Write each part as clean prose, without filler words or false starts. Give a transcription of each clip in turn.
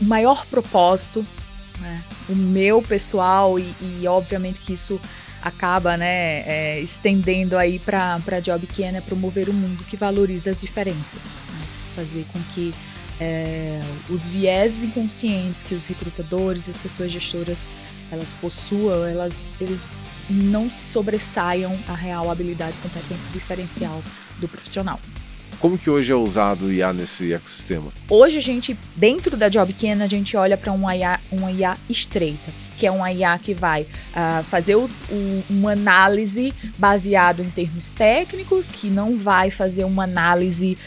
o maior propósito, né, o meu pessoal e obviamente que isso acaba, né, estendendo aí para a JobCan, é promover um mundo que valoriza as diferenças, né, fazer com que os vieses inconscientes que os recrutadores, as pessoas gestoras, elas possuam, eles não se sobressaiam à real habilidade e competência diferencial do profissional. Como que hoje é usado o IA nesse ecossistema? Hoje a gente, dentro da JobCan, a gente olha para uma IA estreita, que é uma IA que vai fazer uma análise baseado em termos técnicos, que não vai fazer uma análise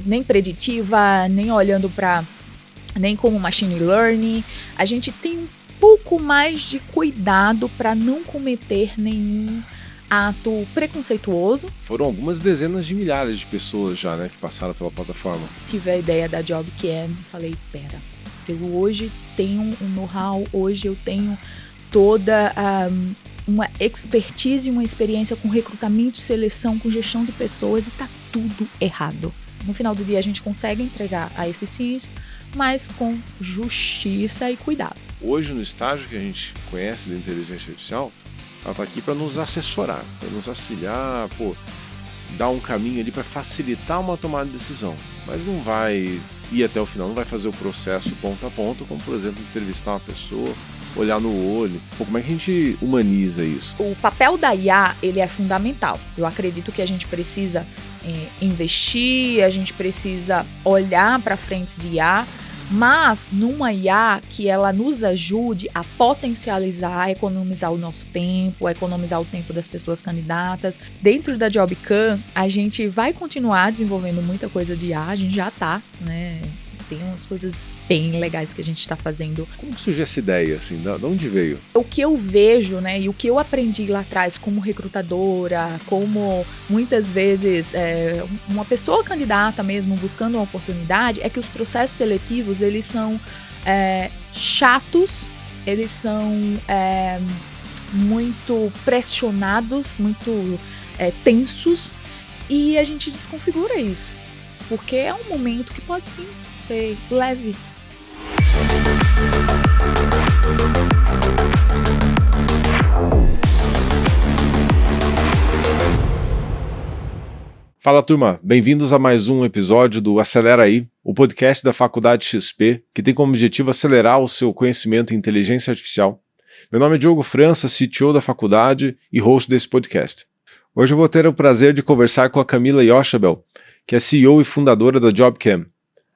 nem preditiva, nem olhando para, nem como machine learning. A gente tem um pouco mais de cuidado para não cometer nenhum ato preconceituoso. Foram algumas dezenas de milhares de pessoas já, né, que passaram pela plataforma. Tive a ideia da JobCan, falei, pera, eu hoje tenho um know-how, hoje eu tenho toda uma expertise e uma experiência com recrutamento, seleção, com gestão de pessoas, e tá tudo errado. No final do dia a gente consegue entregar a eficiência, mas com justiça e cuidado. Hoje, no estágio que a gente conhece da inteligência artificial, ela está aqui para nos assessorar, para nos auxiliar, dar um caminho ali para facilitar uma tomada de decisão. Mas não vai ir até o final, não vai fazer o processo ponto a ponto, como, por exemplo, entrevistar uma pessoa, olhar no olho. Como é que a gente humaniza isso? O papel da IA, ele é fundamental. Eu acredito que a gente precisa investir, a gente precisa olhar para frente de IA, mas numa IA que ela nos ajude a potencializar, a economizar o nosso tempo, a economizar o tempo das pessoas candidatas. Dentro da JobCan, a gente vai continuar desenvolvendo muita coisa de IA, a gente já tá, né? Tem umas coisas bem legais que a gente está fazendo. Como surgiu essa ideia, assim? De onde veio? O que eu vejo, né, e o que eu aprendi lá atrás como recrutadora, como muitas vezes uma pessoa candidata mesmo buscando uma oportunidade, é que os processos seletivos, eles são chatos, eles são muito pressionados, muito tensos, e a gente desconfigura isso, porque é um momento que pode sim ser leve. Fala, turma, bem-vindos a mais um episódio do Acelera Aí, o podcast da Faculdade XP, que tem como objetivo acelerar o seu conhecimento em inteligência artificial. Meu nome é Diogo França, CTO da faculdade e host desse podcast. Hoje eu vou ter o prazer de conversar com a Camila Yoshabel, que é CEO e fundadora da JobCan.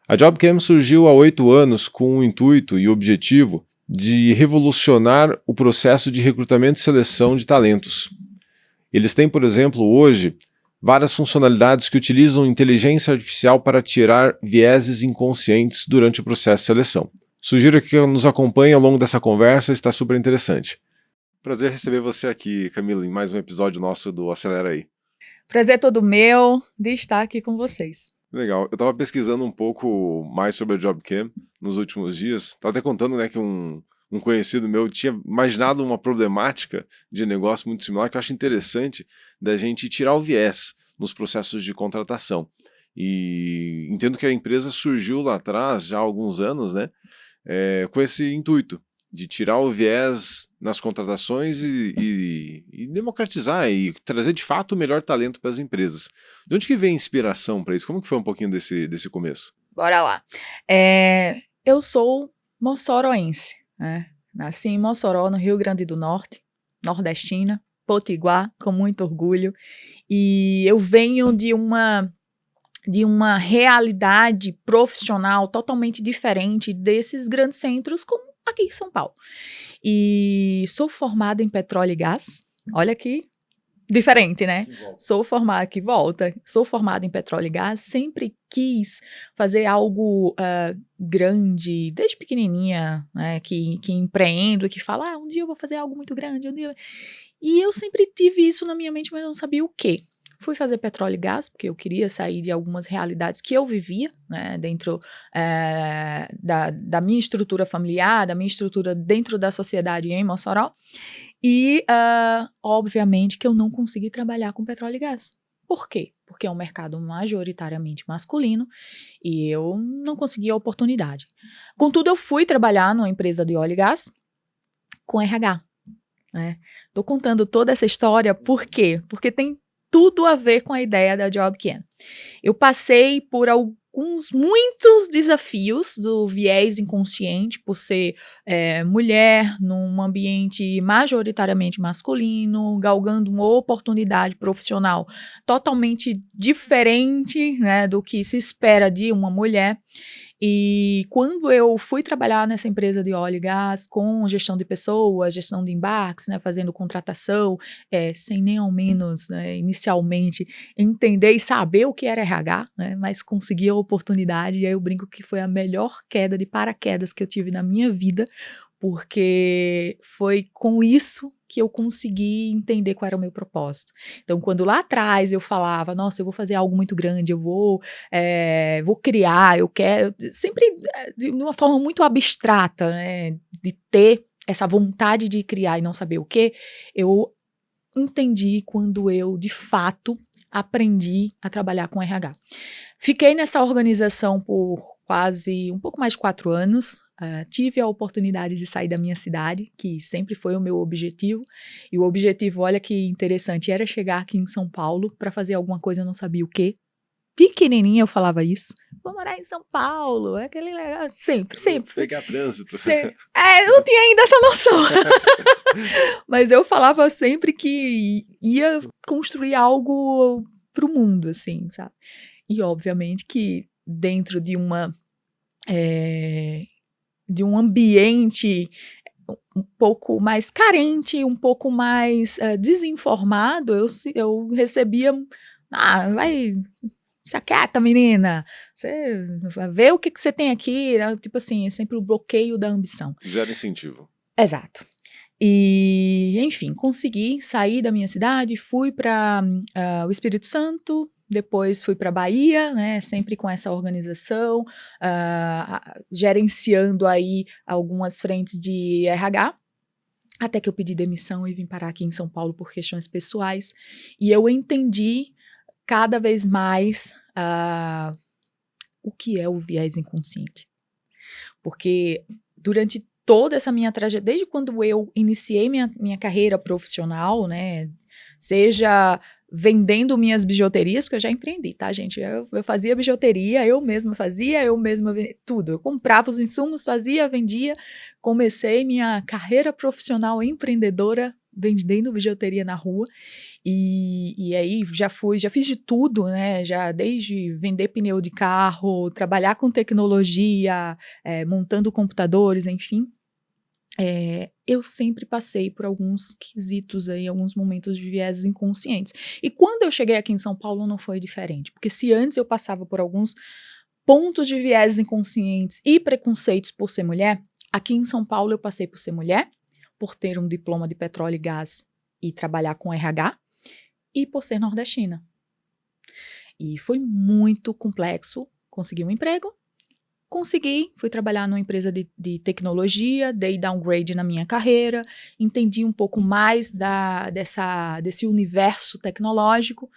A JobCan surgiu há 8 anos com o intuito e o objetivo de revolucionar o processo de recrutamento e seleção de talentos. Eles têm, por exemplo, hoje, várias funcionalidades que utilizam inteligência artificial para tirar vieses inconscientes durante o processo de seleção. Sugiro que nos acompanhe ao longo dessa conversa, está super interessante. Prazer receber você aqui, Camila, em mais um episódio nosso do Acelera Aí. Prazer todo meu de estar aqui com vocês. Legal. Eu estava pesquisando um pouco mais sobre a JobCan nos últimos dias. Estava até contando, né, que um conhecido meu tinha imaginado uma problemática de negócio muito similar que eu acho interessante da gente tirar o viés nos processos de contratação. E entendo que a empresa surgiu lá atrás, já há alguns anos, né, com esse intuito de tirar o viés nas contratações e democratizar e trazer de fato o melhor talento para as empresas. De onde que vem a inspiração para isso? Como que foi um pouquinho desse começo? Bora lá. Eu sou moçoroense, né? Nasci em Mossoró, no Rio Grande do Norte, nordestina, potiguar, com muito orgulho. E eu venho de uma realidade profissional totalmente diferente desses grandes centros, como aqui em São Paulo. E sou formada em petróleo e gás. Olha que diferente, né? Sou formada em petróleo e gás. Sempre quis fazer algo grande, desde pequenininha, né? Que empreendo, que fala, um dia eu vou fazer algo muito grande. E eu sempre tive isso na minha mente, mas eu não sabia o quê. Fui fazer petróleo e gás, porque eu queria sair de algumas realidades que eu vivia, né, dentro da minha estrutura familiar, da minha estrutura dentro da sociedade em Mossoró. E, obviamente, que eu não consegui trabalhar com petróleo e gás. Por quê? Porque é um mercado majoritariamente masculino e eu não conseguia a oportunidade. Contudo, eu fui trabalhar numa empresa de óleo e gás com RH. Tô contando toda essa história por quê? Porque tem tudo a ver com a ideia da JobCan. Eu passei por muitos desafios do viés inconsciente, por ser mulher num ambiente majoritariamente masculino, galgando uma oportunidade profissional totalmente diferente, né, do que se espera de uma mulher. E quando eu fui trabalhar nessa empresa de óleo e gás com gestão de pessoas, gestão de embarques, né, fazendo contratação, sem nem ao menos, né, inicialmente, entender e saber o que era RH, né, mas consegui a oportunidade, e aí eu brinco que foi a melhor queda de paraquedas que eu tive na minha vida, porque foi com isso que eu consegui entender qual era o meu propósito. Então, quando lá atrás eu falava, nossa, eu vou fazer algo muito grande, eu vou criar, eu quero, sempre de uma forma muito abstrata, né, de ter essa vontade de criar e não saber o que, eu entendi quando eu, de fato, aprendi a trabalhar com RH. Fiquei nessa organização por quase um pouco mais de 4 anos, tive a oportunidade de sair da minha cidade, que sempre foi o meu objetivo, e o objetivo, olha que interessante, era chegar aqui em São Paulo para fazer alguma coisa, eu não sabia o quê. Pequenininha eu falava isso. Vou morar em São Paulo, é aquele legal. Sempre. Pegar trânsito. Eu não tinha ainda essa noção. Mas eu falava sempre que ia construir algo pro mundo, assim, sabe? E obviamente que dentro de de um ambiente um pouco mais carente, um pouco mais desinformado, eu recebia, vai, se aquieta, menina, você vai ver o que você tem aqui, tipo assim, é sempre o bloqueio da ambição. Zero incentivo. Exato. E, enfim, consegui sair da minha cidade, fui para o Espírito Santo, depois fui para Bahia, né, sempre com essa organização, gerenciando aí algumas frentes de RH, até que eu pedi demissão e vim parar aqui em São Paulo por questões pessoais, e eu entendi cada vez mais o que é o viés inconsciente. Porque durante toda essa minha trajetória, desde quando eu iniciei minha carreira profissional, né, seja vendendo minhas bijuterias, porque eu já empreendi, tá, gente? Eu fazia bijuteria, eu mesma tudo. Eu comprava os insumos, fazia, vendia. Comecei minha carreira profissional empreendedora vendendo bijuteria na rua. E aí já fiz de tudo, né? Já desde vender pneu de carro, trabalhar com tecnologia, montando computadores, enfim. Eu sempre passei por alguns quesitos aí, alguns momentos de vieses inconscientes. E quando eu cheguei aqui em São Paulo não foi diferente, porque se antes eu passava por alguns pontos de vieses inconscientes e preconceitos por ser mulher, aqui em São Paulo eu passei por ser mulher, por ter um diploma de petróleo e gás e trabalhar com RH, e por ser nordestina. E foi muito complexo conseguir um emprego. Consegui, fui trabalhar numa empresa de tecnologia, dei downgrade na minha carreira, entendi um pouco mais desse universo tecnológico.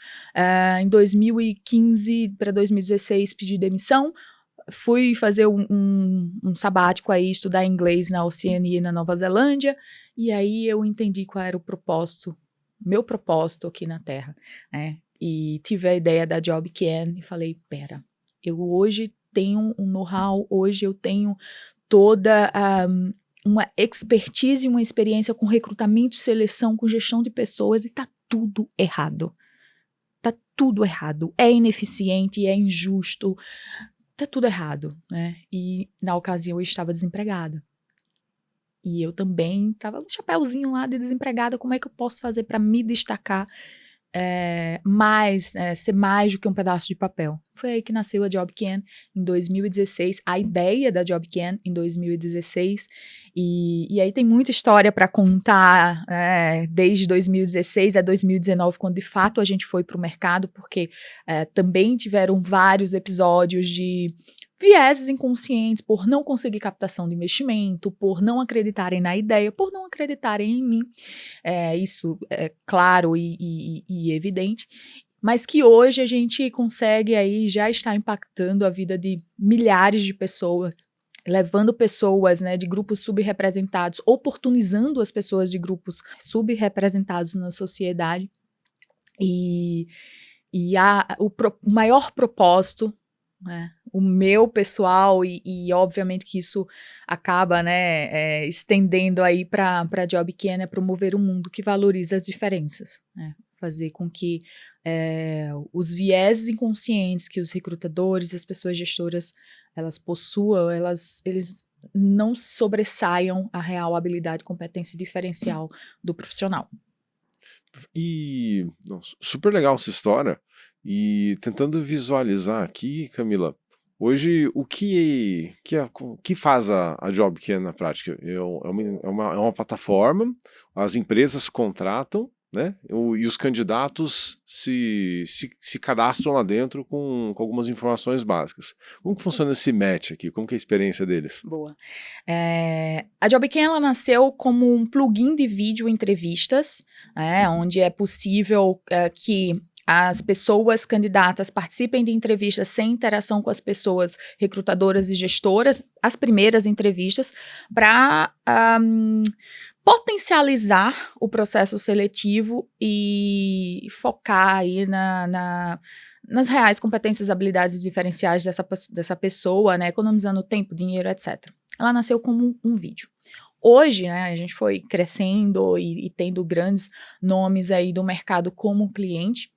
Em 2015 para 2016 pedi demissão, fui fazer um sabático aí, estudar inglês na Oceania e na Nova Zelândia, e aí eu entendi qual era o propósito, meu propósito aqui na Terra, né? E tive a ideia da JobCan e falei, pera, eu hoje tenho um know-how, hoje eu tenho toda uma expertise e uma experiência com recrutamento e seleção, com gestão de pessoas, e tá tudo errado. Tá tudo errado. É ineficiente, é injusto, tá tudo errado, né? E na ocasião eu estava desempregada. E eu também estava com um chapéuzinho lá de desempregada, como é que eu posso fazer para me destacar ser mais do que um pedaço de papel? Foi aí que nasceu a JobCan em 2016, a ideia da JobCan em 2016, e aí tem muita história para contar, desde 2016 a 2019, quando de fato a gente foi para o mercado, porque também tiveram vários episódios de vieses inconscientes por não conseguir captação de investimento, por não acreditarem na ideia, por não acreditarem em mim. Isso é claro e evidente. mas que hoje a gente consegue aí já estar impactando a vida de milhares de pessoas, levando pessoas, né, de grupos subrepresentados, oportunizando as pessoas de grupos subrepresentados na sociedade. E o maior propósito, né, o meu pessoal, e obviamente que isso acaba, né, estendendo aí para a JobCan, é promover um mundo que valoriza as diferenças, né, fazer com que os vieses inconscientes que os recrutadores, as pessoas gestoras, elas possuam, eles não se sobressaiam à real habilidade, competência e diferencial do profissional. E nossa, super legal essa história. E tentando visualizar aqui, Camila, hoje o que faz a JobCan na prática? É uma plataforma, as empresas contratam, né? E os candidatos se cadastram lá dentro com algumas informações básicas. Como que funciona esse match aqui? Como que é a experiência deles? Boa. A JobCan, ela nasceu como um plugin de vídeo entrevistas, onde é possível que as pessoas candidatas participem de entrevistas sem interação com as pessoas recrutadoras e gestoras, as primeiras entrevistas, para potencializar o processo seletivo e focar aí nas reais competências, habilidades e diferenciais dessa pessoa, né, economizando tempo, dinheiro, etc. Ela nasceu como um vídeo. Hoje, né, a gente foi crescendo e tendo grandes nomes aí do mercado como cliente,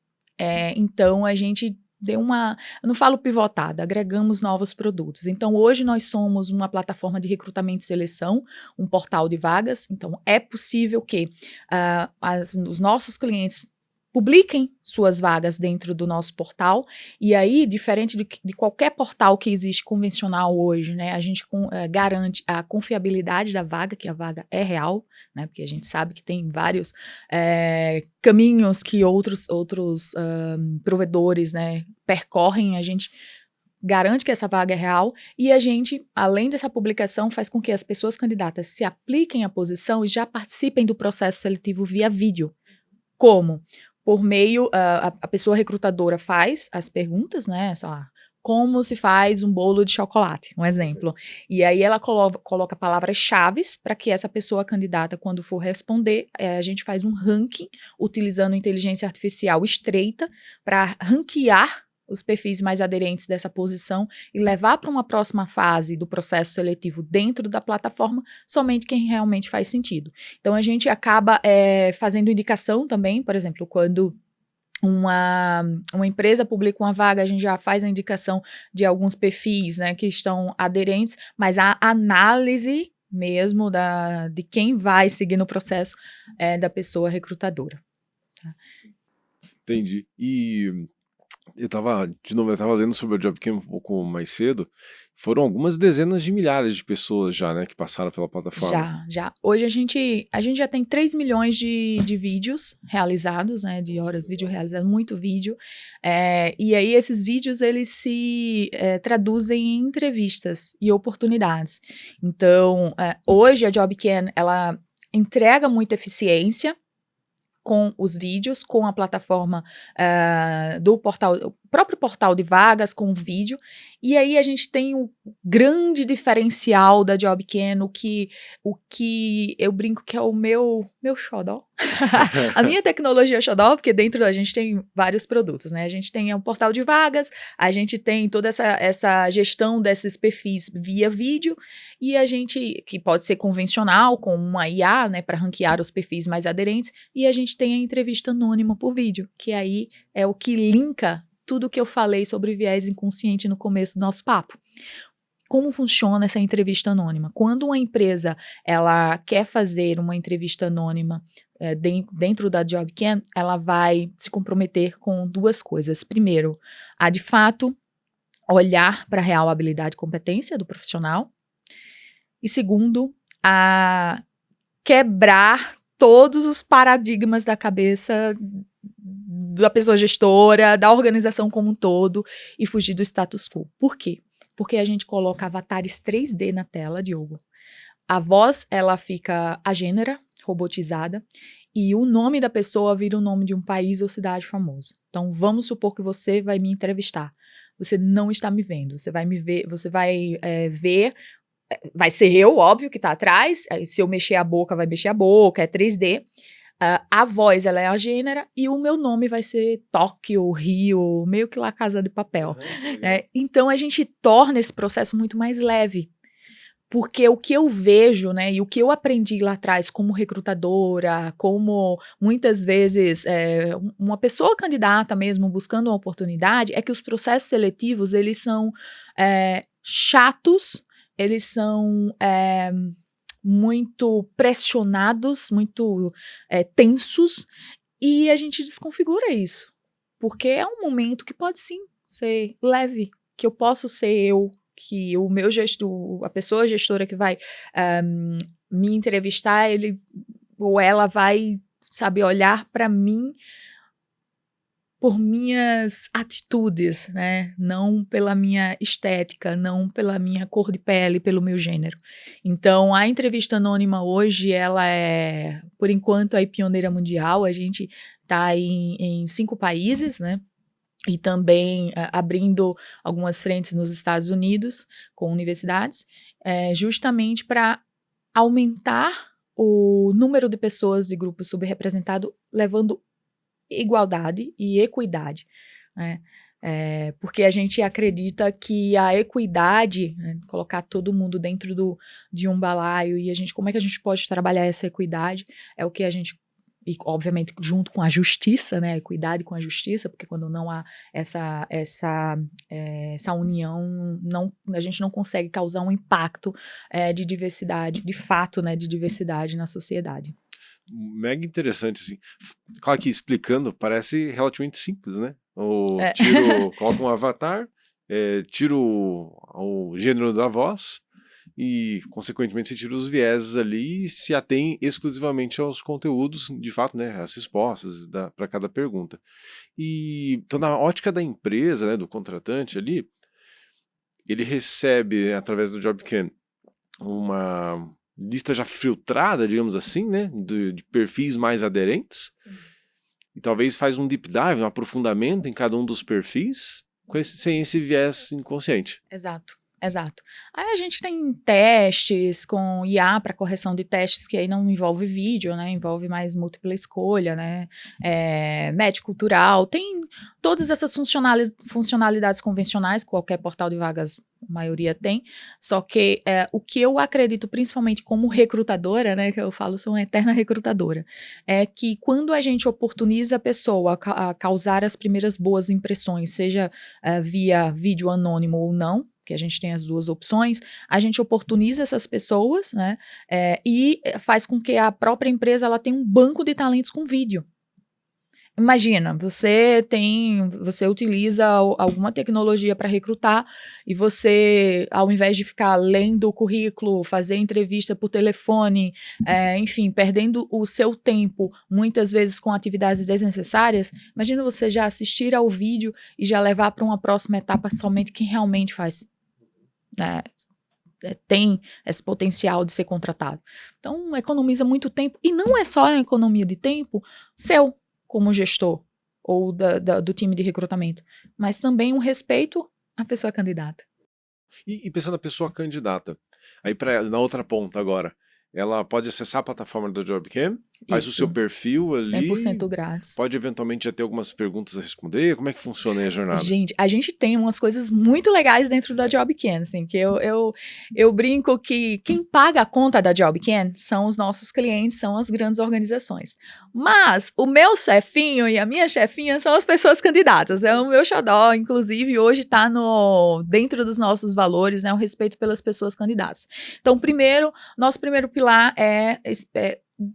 então a gente deu eu não falo pivotada, agregamos novos produtos. Então hoje nós somos uma plataforma de recrutamento e seleção, um portal de vagas, então é possível que os nossos clientes publiquem suas vagas dentro do nosso portal, e aí, diferente de qualquer portal que existe convencional hoje, né, a gente garante a confiabilidade da vaga, que a vaga é real, né, porque a gente sabe que tem vários caminhos que outros provedores, né, percorrem, a gente garante que essa vaga é real, e a gente, além dessa publicação, faz com que as pessoas candidatas se apliquem à posição e já participem do processo seletivo via vídeo. Como? Por meio, a pessoa recrutadora faz as perguntas, né, sei lá, como se faz um bolo de chocolate, um exemplo. E aí ela coloca palavras-chave para que essa pessoa candidata, quando for responder, a gente faz um ranking utilizando inteligência artificial estreita para ranquear os perfis mais aderentes dessa posição e levar para uma próxima fase do processo seletivo dentro da plataforma somente quem realmente faz sentido. Então, a gente acaba fazendo indicação também, por exemplo, quando uma empresa publica uma vaga, a gente já faz a indicação de alguns perfis, né, que estão aderentes, mas a análise mesmo de quem vai seguir no processo é da pessoa recrutadora. Tá? Entendi. E eu tava lendo sobre a JobCam um pouco mais cedo. Foram algumas dezenas de milhares de pessoas já, né, que passaram pela plataforma. Já. Hoje a gente já tem 3 milhões de vídeos realizados, né, de horas vídeo realizado, muito vídeo. E aí esses vídeos, eles se traduzem em entrevistas e oportunidades. Então, hoje a JobCan, ela entrega muita eficiência com os vídeos, com a plataforma do portal, o próprio portal de vagas com o vídeo, e aí a gente tem o grande diferencial da JobCan, o que eu brinco que é o meu xodó. A minha tecnologia xodó, porque dentro da gente tem vários produtos, né? A gente tem o portal de vagas, a gente tem toda essa gestão desses perfis via vídeo, e a gente, que pode ser convencional, com uma IA, né, para ranquear os perfis mais aderentes, e a gente tem a entrevista anônima por vídeo, que aí é o que linka tudo que eu falei sobre viés inconsciente no começo do nosso papo. Como funciona essa entrevista anônima? Quando uma empresa ela quer fazer uma entrevista anônima dentro da JobCan, ela vai se comprometer com duas coisas. Primeiro, a de fato olhar para a real habilidade e competência do profissional. E segundo, a quebrar todos os paradigmas da cabeça da pessoa gestora, da organização como um todo, e fugir do status quo. Por quê? Porque a gente coloca avatares 3D na tela, Diogo. A voz, ela fica agênera, robotizada, e o nome da pessoa vira o nome de um país ou cidade famoso. Então, vamos supor que você vai me entrevistar. Você não está me vendo. Você vai me ver, você vai ver. Vai ser eu, óbvio, que está atrás. Se eu mexer a boca, vai mexer a boca, é 3D. A voz, ela é a gênera, e o meu nome vai ser Tóquio, Rio, meio que La Casa de Papel. Então, a gente torna esse processo muito mais leve. Porque o que eu vejo, né, e o que eu aprendi lá atrás como recrutadora, como muitas vezes uma pessoa candidata mesmo buscando uma oportunidade, é que os processos seletivos, eles são chatos, eles são muito pressionados, muito tensos, e a gente desconfigura isso. Porque é um momento que pode sim ser leve, que eu posso ser eu, que o meu gestor, a pessoa gestora que vai me entrevistar, ele ou ela vai, sabe, olhar para mim por minhas atitudes, né? Não pela minha estética, não pela minha cor de pele, pelo meu gênero. Então, a entrevista anônima hoje, ela é, por enquanto, aí pioneira mundial. A gente está em 5 países, né? E também abrindo algumas frentes nos Estados Unidos com universidades, justamente para aumentar o número de pessoas de grupo subrepresentado, levando igualdade e equidade, né? Porque a gente acredita que a equidade, né, colocar todo mundo dentro de um balaio, e como é que a gente pode trabalhar essa equidade, é o que a gente, e obviamente junto com a justiça, né, a equidade com a justiça, porque quando não há essa união, a gente não consegue causar um impacto de diversidade, de fato, né, de diversidade na sociedade. Mega interessante, assim. Claro que explicando parece relativamente simples, né? Coloca um avatar, tira o gênero da voz e, consequentemente, você tira os vieses ali e se atém exclusivamente aos conteúdos, de fato, né? As respostas para cada pergunta. Então, na ótica da empresa, né, do contratante ali, ele recebe, através do JobCam, uma lista já filtrada, digamos assim, né, de perfis mais aderentes. Sim. E talvez faz um deep dive, um aprofundamento em cada um dos perfis, sem esse viés inconsciente. Exato. Aí a gente tem testes com IA para correção de testes, que aí não envolve vídeo, né? Envolve mais múltipla escolha, né? Match cultural, tem todas essas funcionalidades convencionais, qualquer portal de vagas, a maioria tem, só que o que eu acredito, principalmente como recrutadora, né? Que eu falo, sou uma eterna recrutadora, é que quando a gente oportuniza a pessoa a causar as primeiras boas impressões, seja via vídeo anônimo ou não, que a gente tem as duas opções, a gente oportuniza essas pessoas, né, e faz com que a própria empresa ela tenha um banco de talentos com vídeo. Imagina, você utiliza alguma tecnologia para recrutar e você, ao invés de ficar lendo o currículo, fazer entrevista por telefone, enfim, perdendo o seu tempo, muitas vezes com atividades desnecessárias, imagina você já assistir ao vídeo e já levar para uma próxima etapa somente quem realmente faz, tem esse potencial de ser contratado. Então, economiza muito tempo, e não é só a economia de tempo seu, como gestor ou do time de recrutamento, mas também um respeito à pessoa candidata. E pensando na pessoa candidata, aí na outra ponta agora, ela pode acessar a plataforma do JobCam, faz o seu perfil ali, 100% grátis. Pode eventualmente já ter algumas perguntas a responder. Como é que funciona aí a jornada? Gente, a gente tem umas coisas muito legais dentro da JobCam, assim, que eu brinco que quem paga a conta da JobCam são os nossos clientes, são as grandes organizações. Mas o meu chefinho e a minha chefinha são as pessoas candidatas. É o meu xodó, inclusive, hoje está dentro dos nossos valores, né, o respeito pelas pessoas candidatas. Então, nosso primeiro pilar é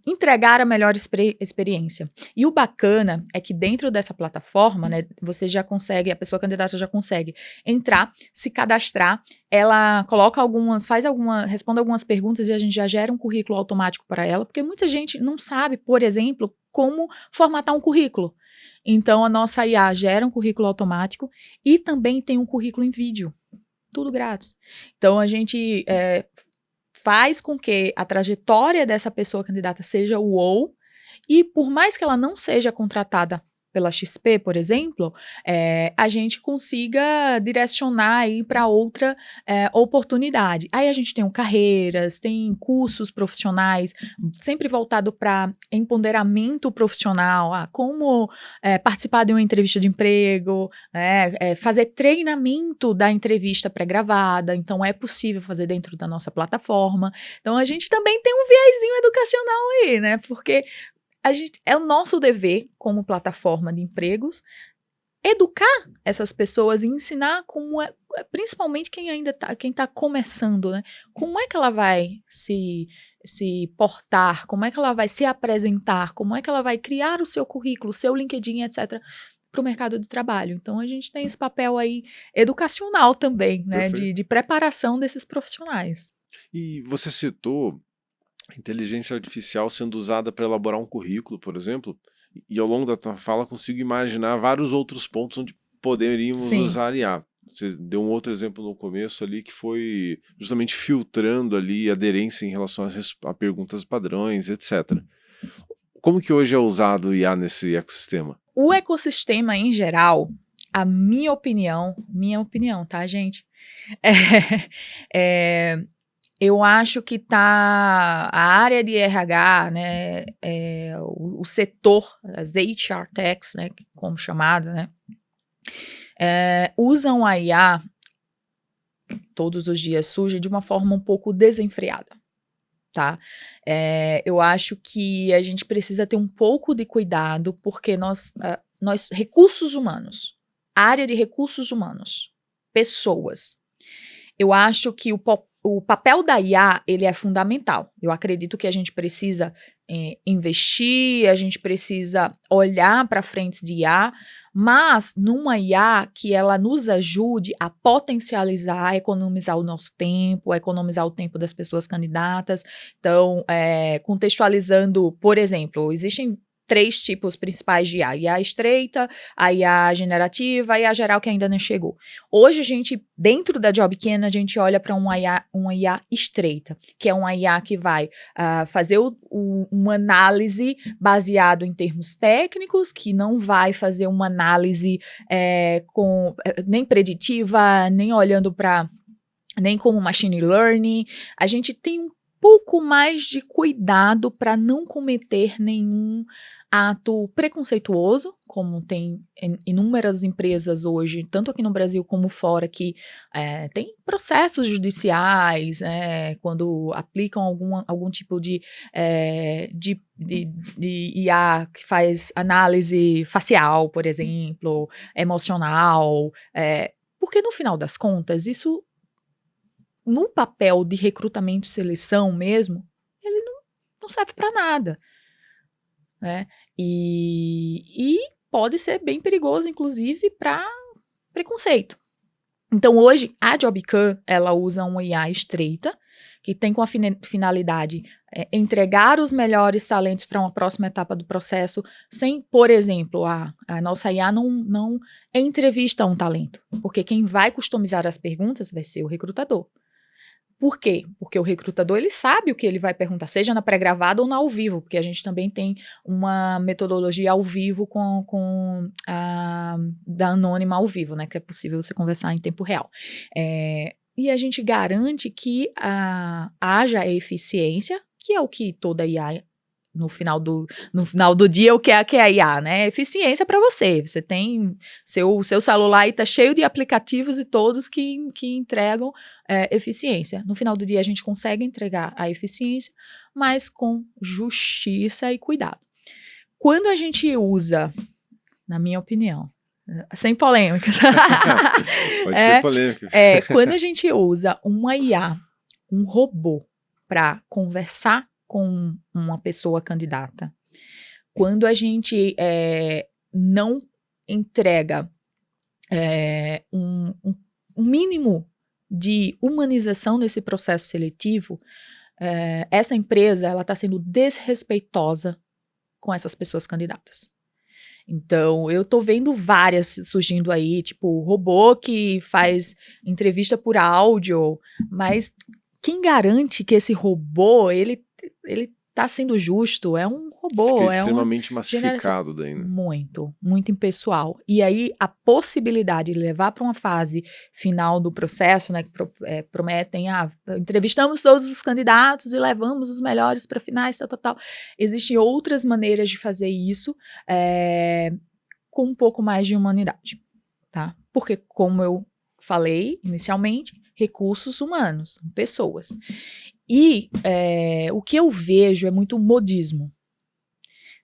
entregar a melhor experiência. E o bacana é que dentro dessa plataforma, né, você já consegue, a pessoa candidata já consegue entrar, se cadastrar, ela responde algumas perguntas e a gente já gera um currículo automático para ela, porque muita gente não sabe, por exemplo, como formatar um currículo. Então, a nossa IA gera um currículo automático e também tem um currículo em vídeo. Tudo grátis. Então, a gente faz com que a trajetória dessa pessoa candidata seja wow, E por mais que ela não seja contratada pela XP, por exemplo, a gente consiga direcionar aí para outra oportunidade. Aí a gente tem carreiras, tem cursos profissionais, sempre voltado para empoderamento profissional, como participar de uma entrevista de emprego, fazer treinamento da entrevista pré-gravada, então é possível fazer dentro da nossa plataforma. Então a gente também tem um viezinho educacional aí, né? Porque é o nosso dever, como plataforma de empregos, educar essas pessoas e ensinar como principalmente quem tá começando, né? Como é que ela vai se portar, como é que ela vai se apresentar, como é que ela vai criar o seu currículo, o seu LinkedIn, etc., para o mercado de trabalho. Então, a gente tem esse papel aí educacional também, né? De preparação desses profissionais. E você citou inteligência artificial sendo usada para elaborar um currículo, por exemplo, e ao longo da tua fala consigo imaginar vários outros pontos onde poderíamos usar IA. Você deu um outro exemplo no começo ali que foi justamente filtrando ali a aderência em relação a perguntas padrões, etc. Como que hoje é usado o IA nesse ecossistema? O ecossistema em geral, a minha opinião, tá, gente? Eu acho que a área de RH, né, o setor, as HR techs, né, como chamado, né, usam a IA todos os dias, surge de uma forma um pouco desenfreada, tá? Eu acho que a gente precisa ter um pouco de cuidado, porque nós recursos humanos, área de recursos humanos, pessoas, eu acho que o papel da IA, ele é fundamental. Eu acredito que a gente precisa investir, a gente precisa olhar para frente de IA, mas numa IA que ela nos ajude a potencializar, a economizar o nosso tempo, a economizar o tempo das pessoas candidatas. Então, contextualizando, por exemplo, existem 3 tipos principais de IA: a IA estreita, a IA generativa e a geral que ainda não chegou. Hoje a gente, dentro da JobKen, a gente olha para uma IA estreita, que é uma IA que vai fazer uma análise baseado em termos técnicos, que não vai fazer uma análise nem preditiva, nem olhando nem como machine learning. A gente tem um pouco mais de cuidado para não cometer nenhum ato preconceituoso, como tem inúmeras empresas hoje, tanto aqui no Brasil como fora, que tem processos judiciais, quando aplicam algum tipo de IA que faz análise facial, por exemplo, emocional, porque no final das contas, isso no papel de recrutamento e seleção mesmo, ele não serve para nada, né? E pode ser bem perigoso, inclusive, para preconceito. Então, hoje, a JobKen, ela usa uma IA estreita, que tem com a finalidade entregar os melhores talentos para uma próxima etapa do processo, sem, por exemplo, a nossa IA não entrevista um talento, porque quem vai customizar as perguntas vai ser o recrutador. Por quê? Porque o recrutador, ele sabe o que ele vai perguntar, seja na pré-gravada ou na ao vivo, porque a gente também tem uma metodologia ao vivo com a da Anônima ao vivo, né, que é possível você conversar em tempo real. E a gente garante que haja eficiência, que é o que toda IA, no final do dia, o que é a IA, né? Eficiência para você. Você tem seu celular aí tá cheio de aplicativos e todos que entregam eficiência. No final do dia, a gente consegue entregar a eficiência, mas com justiça e cuidado. Quando a gente usa, na minha opinião, sem polêmicas, pode ter polêmica. Quando a gente usa uma IA, um robô, para conversar com uma pessoa candidata, quando a gente não entrega um mínimo de humanização nesse processo seletivo, essa empresa ela está sendo desrespeitosa com essas pessoas candidatas. Então, eu tô vendo várias surgindo aí, tipo robô que faz entrevista por áudio, mas quem garante que esse robô, ele tá sendo justo? É um robô. Fica extremamente massificado daí, né? Muito, muito impessoal. E aí, a possibilidade de levar para uma fase final do processo, né, que prometem, entrevistamos todos os candidatos e levamos os melhores para finais, tal. Existem outras maneiras de fazer isso com um pouco mais de humanidade, tá? Porque, como eu falei inicialmente, recursos humanos, pessoas. E o que eu vejo é muito modismo.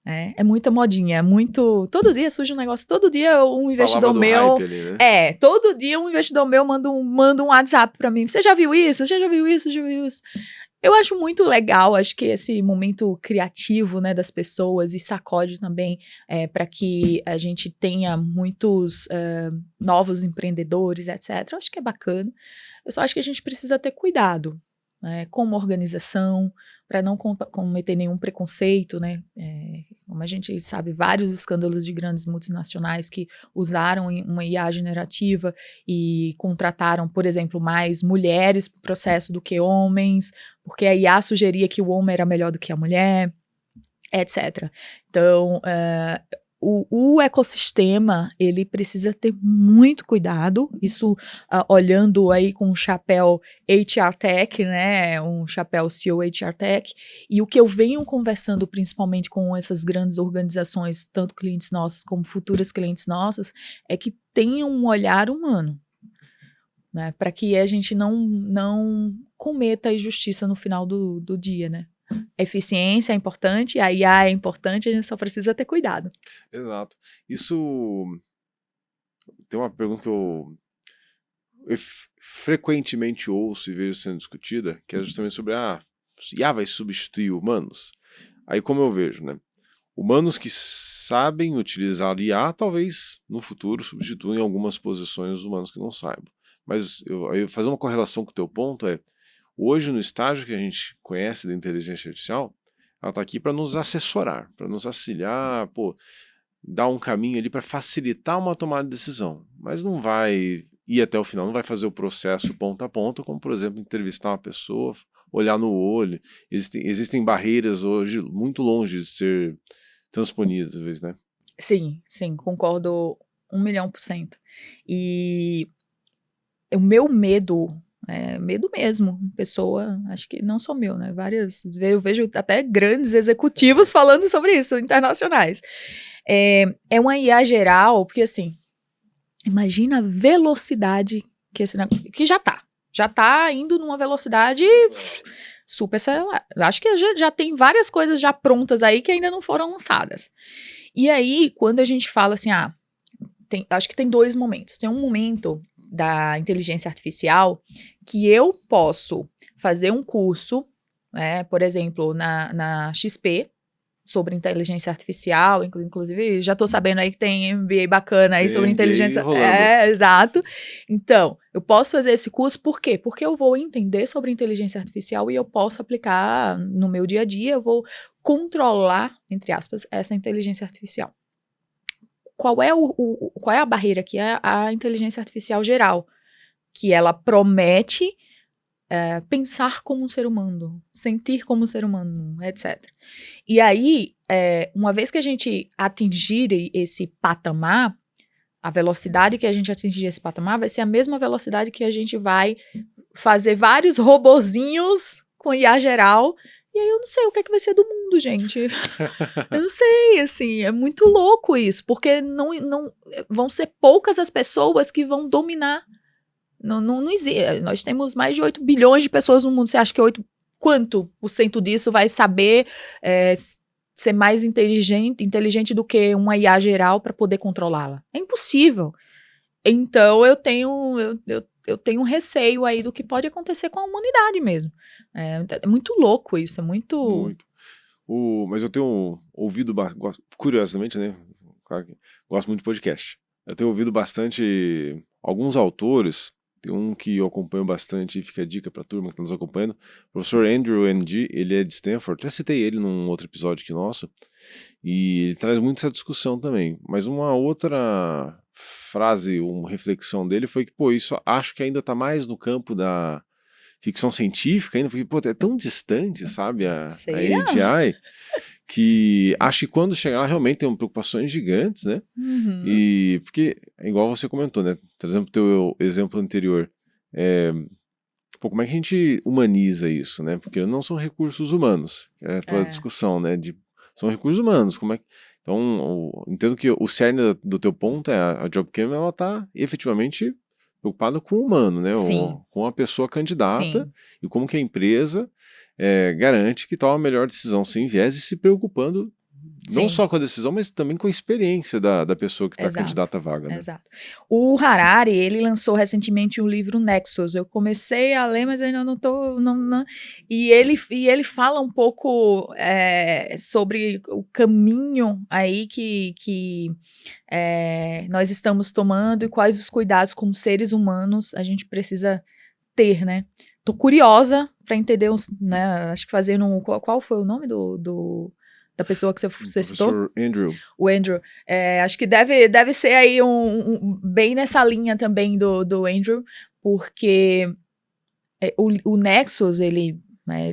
É muita modinha, é muito... Todo dia surge um negócio, todo dia um investidor meu... Hype ali, né? Todo dia um investidor meu manda um WhatsApp pra mim. Você já viu isso? Você já viu isso? Já viu isso? Eu acho muito legal, acho que esse momento criativo, né, das pessoas e sacode também para que a gente tenha muitos novos empreendedores, etc. Eu acho que é bacana. Eu só acho que a gente precisa ter cuidado, né, como organização, para não cometer nenhum preconceito, né? Como a gente sabe, vários escândalos de grandes multinacionais que usaram uma IA generativa e contrataram, por exemplo, mais mulheres para o processo do que homens, porque a IA sugeria que o homem era melhor do que a mulher, etc. Então, o ecossistema, ele precisa ter muito cuidado, isso olhando aí com um chapéu HR Tech, né, um chapéu CEO HR Tech, e o que eu venho conversando principalmente com essas grandes organizações, tanto clientes nossos como futuras clientes nossas, é que tenham um olhar humano, né, para que a gente não cometa a injustiça no final do dia, né. Eficiência é importante, a IA é importante, a gente só precisa ter cuidado. Exato. Isso tem uma pergunta que eu frequentemente ouço e vejo sendo discutida, que é justamente sobre IA vai substituir humanos? Aí como eu vejo, né? Humanos que sabem utilizar IA, talvez no futuro substituem algumas posições dos humanos que não saibam. Mas eu fazer uma correlação com o teu ponto hoje, no estágio que a gente conhece da inteligência artificial, ela está aqui para nos assessorar, para nos auxiliar, dar um caminho ali para facilitar uma tomada de decisão. Mas não vai ir até o final, não vai fazer o processo ponta a ponta, como, por exemplo, entrevistar uma pessoa, olhar no olho. Existem barreiras hoje muito longe de ser transponíveis, né? Sim, concordo 1.000.000%. E o meu medo... medo mesmo, pessoa, acho que não só meu, né, eu vejo até grandes executivos falando sobre isso, internacionais. É uma IA geral, porque assim, imagina a velocidade que esse negócio, que já tá indo numa velocidade super acelerada. Acho que já tem várias coisas já prontas aí que ainda não foram lançadas. E aí, quando a gente fala assim, acho que tem dois momentos. Tem um momento da inteligência artificial que eu posso fazer um curso, né, por exemplo, na XP, sobre inteligência artificial, inclusive já estou sabendo aí que tem MBA bacana aí sobre inteligência... Exato. Então, eu posso fazer esse curso, por quê? Porque eu vou entender sobre inteligência artificial e eu posso aplicar no meu dia a dia, eu vou controlar, entre aspas, essa inteligência artificial. Qual é a barreira aqui? É a inteligência artificial geral, que ela promete pensar como um ser humano, sentir como um ser humano, etc. E aí, uma vez que a gente atingir esse patamar, a velocidade que a gente atingir esse patamar vai ser a mesma velocidade que a gente vai fazer vários robozinhos com IA geral. E aí eu não sei o que é que vai ser do mundo, gente. Eu não sei, assim, é muito louco isso, porque não vão ser poucas as pessoas que vão dominar. Não existe. Nós temos mais de 8 bilhões de pessoas no mundo. Você acha que quanto por cento disso vai saber ser mais inteligente do que uma IA geral para poder controlá-la? É impossível. Então eu tenho um receio aí do que pode acontecer com a humanidade mesmo. É muito louco isso, é muito... Mas eu tenho ouvido, curiosamente, né? Claro que gosto muito de podcast. Eu tenho ouvido bastante alguns autores. Tem um que eu acompanho bastante e fica a dica para a turma que está nos acompanhando. O professor Andrew Ng, ele é de Stanford. Até citei ele num outro episódio aqui nosso. E ele traz muito essa discussão também. Mas uma outra frase, uma reflexão dele foi que, isso acho que ainda está mais no campo da ficção científica ainda, porque é tão distante, sabe, a AGI, que acho que quando chegar lá realmente tem preocupações gigantes, né? E porque, igual você comentou, né? Por exemplo, teu exemplo anterior, pô, como é que a gente humaniza isso, né? Porque não são recursos humanos, é a tua discussão, né? São recursos humanos, como é que... Então, entendo que o cerne do teu ponto é a JobCam, ela tá efetivamente preocupada com o humano, né? Sim. Com a pessoa candidata Sim. e como que a empresa garante que toma a melhor decisão sem viés e se preocupando não Sim. só com a decisão, mas também com a experiência da pessoa que está candidata à vaga, né? Exato. O Harari, ele lançou recentemente o livro Nexus. Eu comecei a ler, mas ainda não tô... E ele fala um pouco sobre o caminho aí que nós estamos tomando e quais os cuidados como seres humanos a gente precisa ter, né? Tô curiosa para entender, né? Acho que fazendo... Qual foi o nome da pessoa que você citou? Professor Andrew. O Andrew. Acho que deve ser aí bem nessa linha também do Andrew, porque o Nexus, ele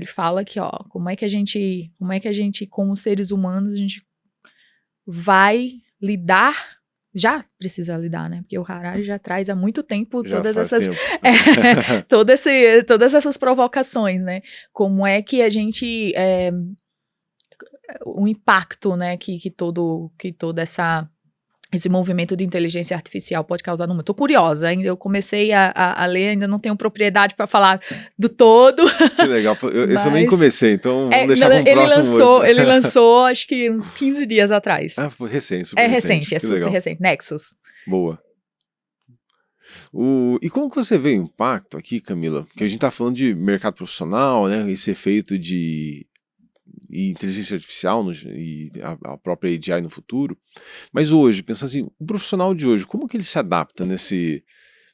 fala que, ó, como é que a gente, como seres humanos, a gente vai lidar, já precisa lidar, né? Porque o Harari já traz há muito tempo todas essas provocações, né? Como é que a gente... o impacto, né, que todo esse movimento de inteligência artificial pode causar no mundo. Tô curiosa, ainda eu comecei a ler, ainda não tenho propriedade para falar do todo. Que legal, esse eu nem comecei, então vamos deixar para o próximo. Ele lançou, acho que uns 15 dias atrás. Ah, foi recente, super recente. É super recente, Nexus. Boa. E como que você vê o impacto aqui, Camila? Porque a gente tá falando de mercado profissional, né, esse efeito de inteligência artificial e a própria AGI no futuro, mas hoje, pensando assim, o profissional de hoje, como que ele se adapta nesse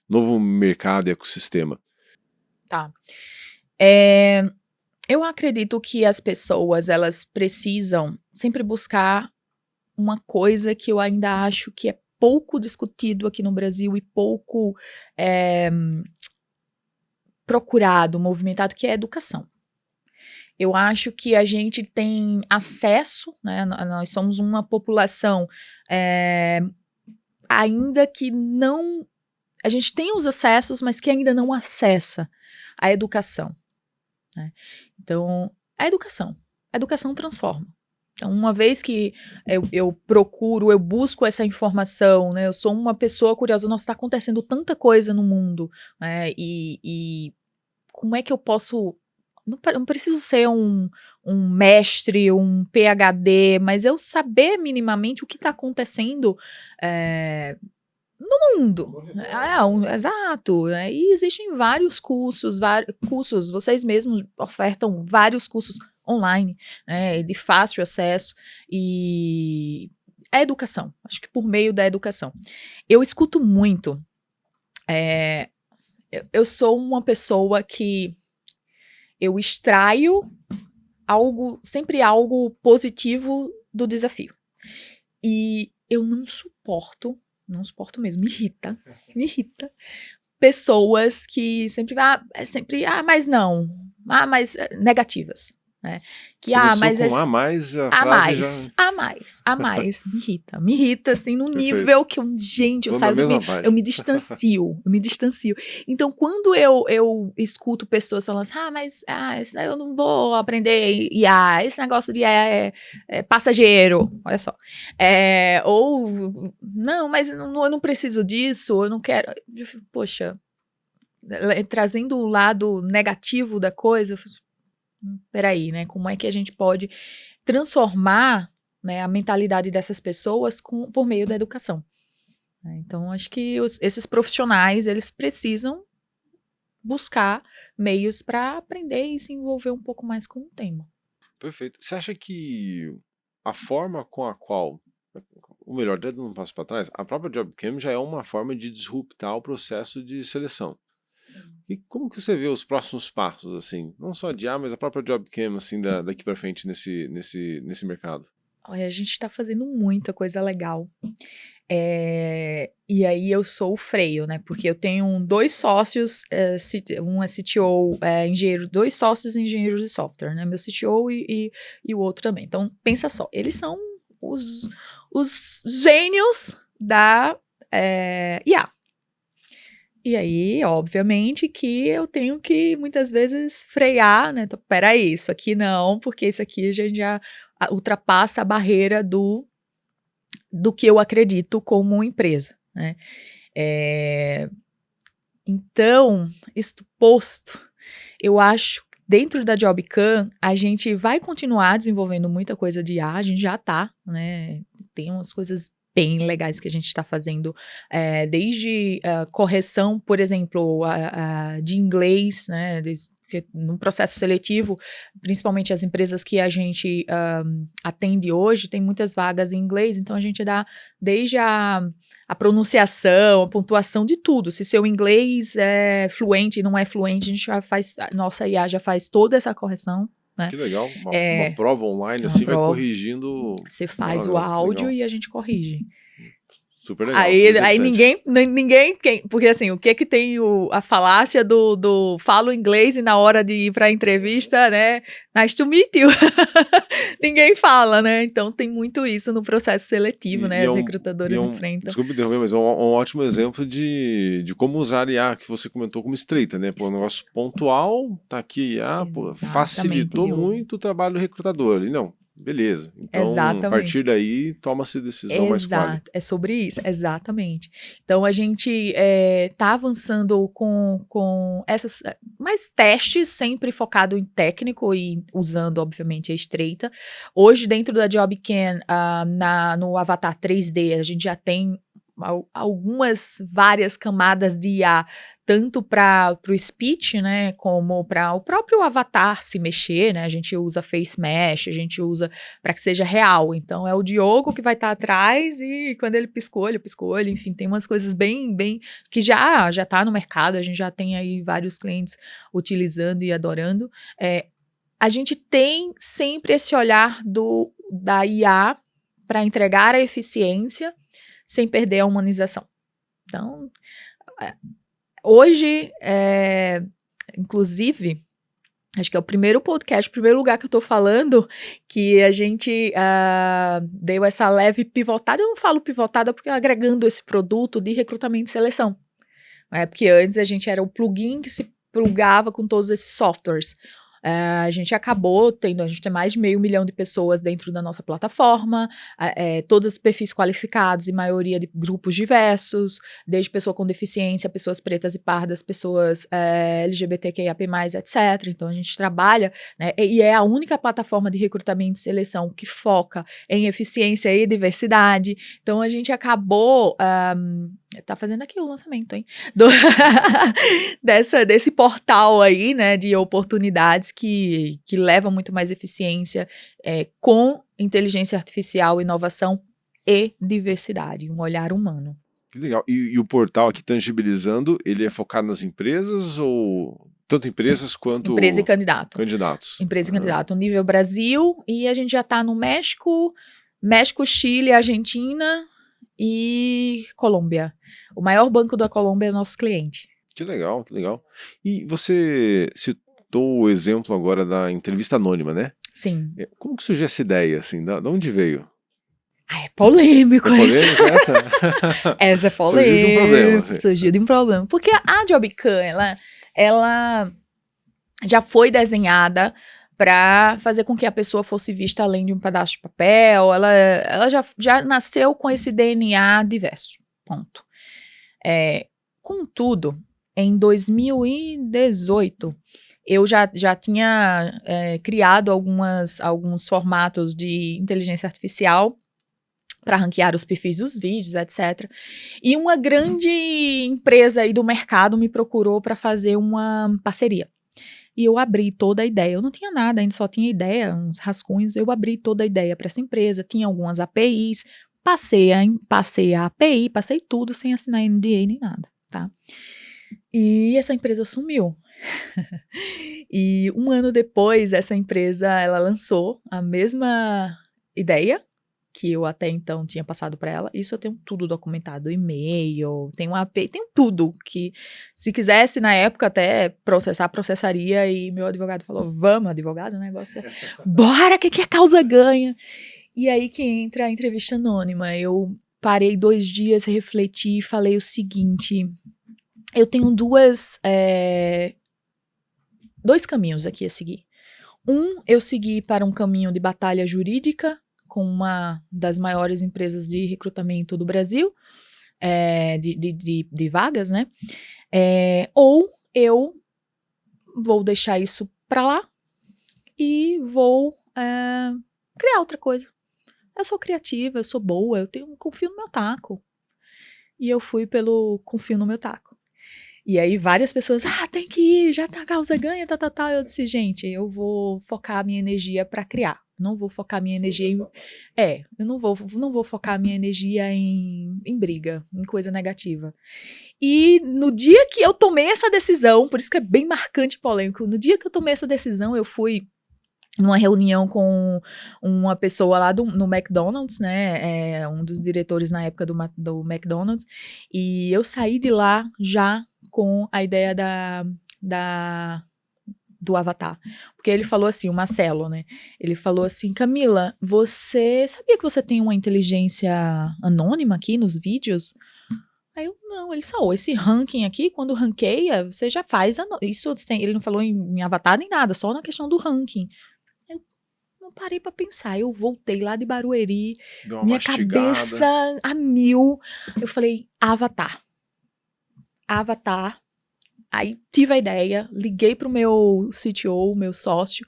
novo mercado e ecossistema? Tá. Eu acredito que as pessoas, elas precisam sempre buscar uma coisa que eu ainda acho que é pouco discutido aqui no Brasil e pouco procurado, movimentado, que é a educação. Eu acho que a gente tem acesso, né, nós somos uma população ainda que não... A gente tem os acessos, mas que ainda não acessa a educação, né? Então, a educação transforma. Então, uma vez que eu procuro, eu busco essa informação, né, eu sou uma pessoa curiosa, nossa, está acontecendo tanta coisa no mundo, né, e como é que eu posso... Não preciso ser um mestre, um PhD, mas eu saber minimamente o que está acontecendo no mundo. Exato. E existem vários cursos, vocês mesmos ofertam vários cursos online, né, de fácil acesso, e a educação, acho que por meio da educação. Eu escuto muito, eu sou uma pessoa que eu extraio sempre algo positivo do desafio. E eu não suporto mesmo, me irrita pessoas que sempre, mas não, mas negativas. Né? Que, mas com a mais, a mais, me irrita, assim, num nível que gente, eu me distancio, Então, quando eu escuto pessoas falando assim, mas eu não vou aprender IA, esse negócio de IA é passageiro, olha só, ou, não, mas eu não preciso disso, eu não quero, poxa, trazendo o lado negativo da coisa, peraí, né? Como é que a gente pode transformar, né, a mentalidade dessas pessoas por meio da educação? Então, acho que esses profissionais, eles precisam buscar meios para aprender e se envolver um pouco mais com o tema. Perfeito. Você acha que a forma com a qual, ou melhor, dando um passo para trás, a própria JobCam já é uma forma de disruptar o processo de seleção? E como que você vê os próximos passos, assim? Não só de mas a própria JobCam, assim, daqui para frente nesse mercado? Olha, a gente está fazendo muita coisa legal. E aí eu sou o freio, né? Porque eu tenho 2 sócios, um é CTO, engenheiro, 2 sócios engenheiros de software, né? Meu CTO e o outro também. Então, pensa só, eles são os gênios da IA. E aí, obviamente, que eu tenho que, muitas vezes, frear, né? Então, peraí, isso aqui não, porque isso aqui a gente já ultrapassa a barreira do que eu acredito como empresa, né? Então, isto posto, eu acho que dentro da JobCam, a gente vai continuar desenvolvendo muita coisa de IA, a gente já tá, né? Tem umas coisas bem legais que a gente está fazendo, desde correção, por exemplo, de inglês, né? Porque no processo seletivo, principalmente as empresas que a gente atende hoje, tem muitas vagas em inglês, então a gente dá desde a pronunciação, a pontuação de tudo. Se seu inglês é fluente e não é fluente, a gente já faz, a nossa IA já faz toda essa correção, né? Que legal, uma prova online assim vai corrigindo. Você faz o áudio e a gente corrige. Super legal. Aí ninguém, porque assim, o que tem a falácia do falo inglês e na hora de ir pra entrevista, né, nice to meet you, ninguém fala, né, então tem muito isso no processo seletivo, né, as recrutadoras enfrentam. Desculpe interromper, mas é um ótimo exemplo de como usar a IA, que você comentou como estreita, né, pô, um negócio pontual, tá aqui a IA, pô, facilitou muito o trabalho do recrutador ali, não. Beleza. Então, a partir daí, toma-se decisão mais qual. É sobre isso, exatamente. Então, a gente tá avançando com essas mais testes, sempre focado em técnico e usando, obviamente, a estreita. Hoje, dentro da JobCam, no Avatar 3D, a gente já tem várias camadas de IA, tanto para o speech, né, como para o próprio avatar se mexer, né, a gente usa face mesh, a gente usa para que seja real, então é o Diogo que vai estar atrás e quando ele piscou, enfim, tem umas coisas bem, que já está no mercado, a gente já tem aí vários clientes utilizando e adorando. A gente tem sempre esse olhar da IA para entregar a eficiência sem perder a humanização. Então, hoje, inclusive, acho que é o primeiro podcast, o primeiro lugar que eu tô falando, que a gente deu essa leve pivotada. Eu não falo pivotada porque agregando esse produto de recrutamento e seleção. Porque antes a gente era o plugin que se plugava com todos esses softwares. A gente acabou tendo, a gente tem mais de 500 mil de pessoas dentro da nossa plataforma, todos os perfis qualificados e maioria de grupos diversos, desde pessoa com deficiência, pessoas pretas e pardas, pessoas LGBTQIAP+, etc. Então a gente trabalha, né, e é a única plataforma de recrutamento e seleção que foca em eficiência e diversidade. Então a gente acabou... tá fazendo aqui o lançamento, hein? Desse portal aí, né, de oportunidades que leva muito mais eficiência com inteligência artificial, inovação e diversidade, um olhar humano. Que legal. E o portal aqui tangibilizando, ele é focado nas empresas ou tanto empresas quanto... Empresa e candidato. Candidatos. Empresa e candidato. Nível Brasil, e a gente já está no México, Chile, Argentina e Colômbia. O maior banco da Colômbia é nosso cliente. Que legal, que legal. E você citou o exemplo agora da entrevista anônima, né? Sim. Como que surgiu essa ideia, assim? De onde veio? É polêmico isso. É polêmico essa? Essa é polêmica. Surgiu de um problema. Assim. Surgiu de um problema. Porque a JobCam, ela já foi desenhada para fazer com que a pessoa fosse vista além de um pedaço de papel. Ela já nasceu com esse DNA diverso. Ponto. Contudo, em 2018, eu já tinha criado alguns formatos de inteligência artificial para ranquear os perfis dos vídeos, etc. E uma grande empresa aí do mercado me procurou para fazer uma parceria. E eu abri toda a ideia. Eu não tinha nada, ainda só tinha ideia, uns rascunhos. Eu abri toda a ideia para essa empresa. Tinha algumas APIs. Passei a API, passei tudo sem assinar NDA nem nada, tá? E essa empresa sumiu. E um ano depois, essa empresa, ela lançou a mesma ideia, que eu até então tinha passado para ela. Isso eu tenho tudo documentado, e-mail, tenho um AP, tenho tudo que, se quisesse na época até processar, processaria, e meu advogado falou, vamos, advogado, o negócio é, bora, que a causa ganha. E aí que entra a entrevista anônima. Eu parei 2 dias, refleti e falei o seguinte, eu tenho 2 caminhos aqui a seguir. Eu segui para um caminho de batalha jurídica, com uma das maiores empresas de recrutamento do Brasil, de vagas, né? Ou eu vou deixar isso para lá e vou criar outra coisa. Eu sou criativa, eu sou boa, confio no meu taco. E eu fui pelo confio no meu taco. E aí várias pessoas, tem que ir, já tá, a causa ganha, tal. Eu disse, gente, eu vou focar a minha energia para criar. Não vou focar minha energia em... eu não vou focar minha energia em briga, em coisa negativa. E no dia que eu tomei essa decisão, por isso que é bem marcante e polêmico, no dia que eu tomei essa decisão, eu fui numa reunião com uma pessoa lá no McDonald's, né, um dos diretores na época do McDonald's, e eu saí de lá já com a ideia do Avatar, porque ele falou assim, o Marcelo, né, ele falou assim, Camila, você sabia que você tem uma inteligência anônima aqui nos vídeos? Aí eu, não, ele só, esse ranking aqui, quando ranqueia, você já faz, isso ele não falou em Avatar nem nada, só na questão do ranking. Eu não parei pra pensar, eu voltei lá de Barueri, minha cabeça a mil, eu falei, Avatar, aí tive a ideia, liguei pro meu CTO, meu sócio,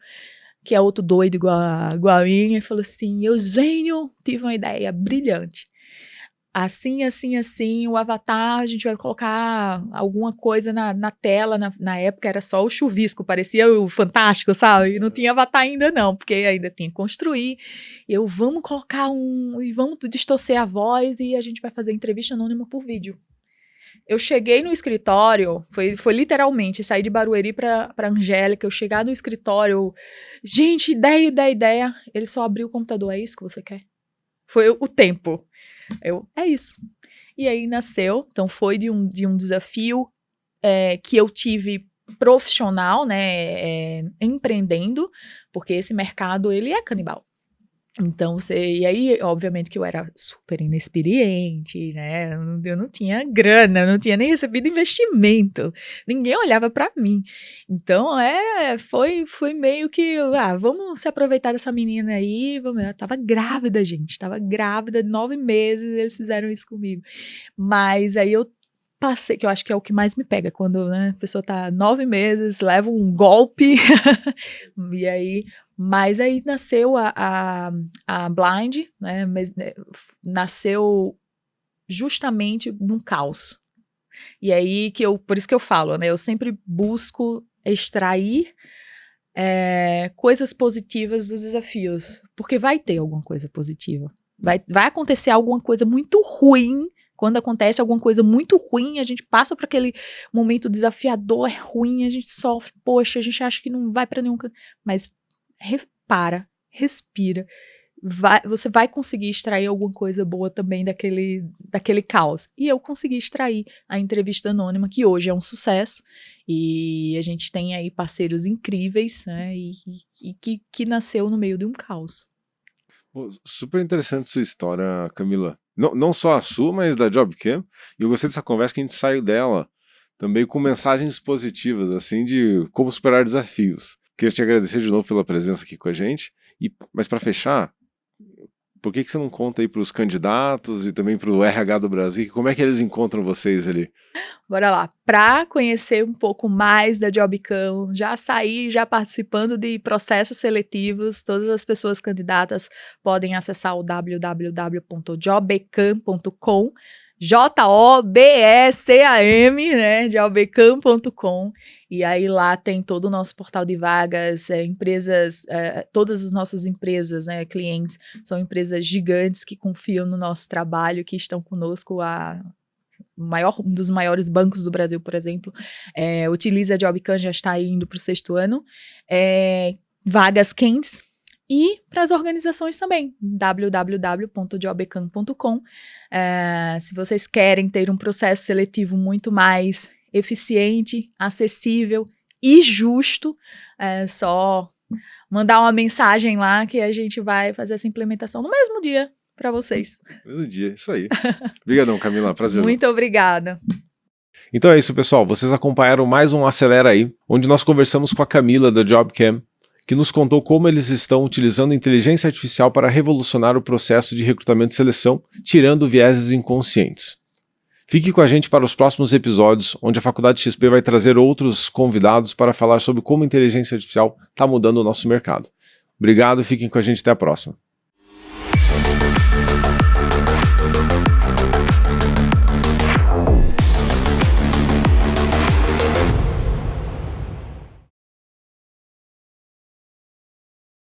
que é outro doido igual a mim, e falou assim, Eugênio, tive uma ideia brilhante. Assim, o Avatar, a gente vai colocar alguma coisa na tela, na época era só o chuvisco, parecia o Fantástico, sabe? E não tinha Avatar ainda não, porque ainda tinha que construir. Vamos colocar e vamos distorcer a voz e a gente vai fazer entrevista anônima por vídeo. Eu cheguei no escritório, foi literalmente, sair de Barueri pra Angélica, eu chegar no escritório, gente, ideia, ele só abriu o computador, é isso que você quer? Foi o tempo. É isso. E aí nasceu, então foi de um desafio que eu tive profissional, né, empreendendo, porque esse mercado, ele é canibal. Então, e aí, obviamente que eu era super inexperiente, né, eu não tinha grana, eu não tinha nem recebido investimento, ninguém olhava pra mim. Então, foi meio que, vamos se aproveitar dessa menina aí, eu tava grávida, gente, tava grávida, 9 meses, eles fizeram isso comigo. Mas aí eu passei, que eu acho que é o que mais me pega, quando, né, a pessoa tá 9 meses, leva um golpe, e aí... Mas aí nasceu a Blind, né, nasceu justamente num caos. E aí por isso que eu falo, né, eu sempre busco extrair coisas positivas dos desafios, porque vai ter alguma coisa positiva. Vai acontecer alguma coisa muito ruim. Quando acontece alguma coisa muito ruim, a gente passa por aquele momento desafiador, é ruim, a gente sofre, poxa, a gente acha que não vai para nenhum canto, mas respira, você vai conseguir extrair alguma coisa boa também daquele caos. E eu consegui extrair a entrevista anônima, que hoje é um sucesso, e a gente tem aí parceiros incríveis, né, e que nasceu no meio de um caos. Pô, super interessante sua história, Camila. Não só a sua, mas da Jobcam. E eu gostei dessa conversa que a gente saiu dela também com mensagens positivas, assim, de como superar desafios. Queria te agradecer de novo pela presença aqui com a gente. Mas para fechar, por que você não conta aí para os candidatos e também para o RH do Brasil, como é que eles encontram vocês ali? Bora lá. Para conhecer um pouco mais da Jobcam, já participando de processos seletivos, todas as pessoas candidatas podem acessar o www.jobcam.com, JOBECAM, né, jobcam.com, e aí lá tem todo o nosso portal de vagas, empresas, todas as nossas empresas, né, clientes, são empresas gigantes que confiam no nosso trabalho, que estão conosco um dos maiores bancos do Brasil, por exemplo, utiliza a Jobcam, já está indo para o 6º ano, vagas quentes, E para as organizações também, www.jobecam.com. Se vocês querem ter um processo seletivo muito mais eficiente, acessível e justo, é só mandar uma mensagem lá que a gente vai fazer essa implementação no mesmo dia para vocês. Mesmo dia, isso aí. Obrigadão, Camila, prazer. Muito obrigada. Então é isso, pessoal. Vocês acompanharam mais um Acelera Aí, onde nós conversamos com a Camila da JobCam, que nos contou como eles estão utilizando inteligência artificial para revolucionar o processo de recrutamento e seleção, tirando vieses inconscientes. Fique com a gente para os próximos episódios, onde a Faculdade XP vai trazer outros convidados para falar sobre como a inteligência artificial está mudando o nosso mercado. Obrigado e fiquem com a gente até a próxima.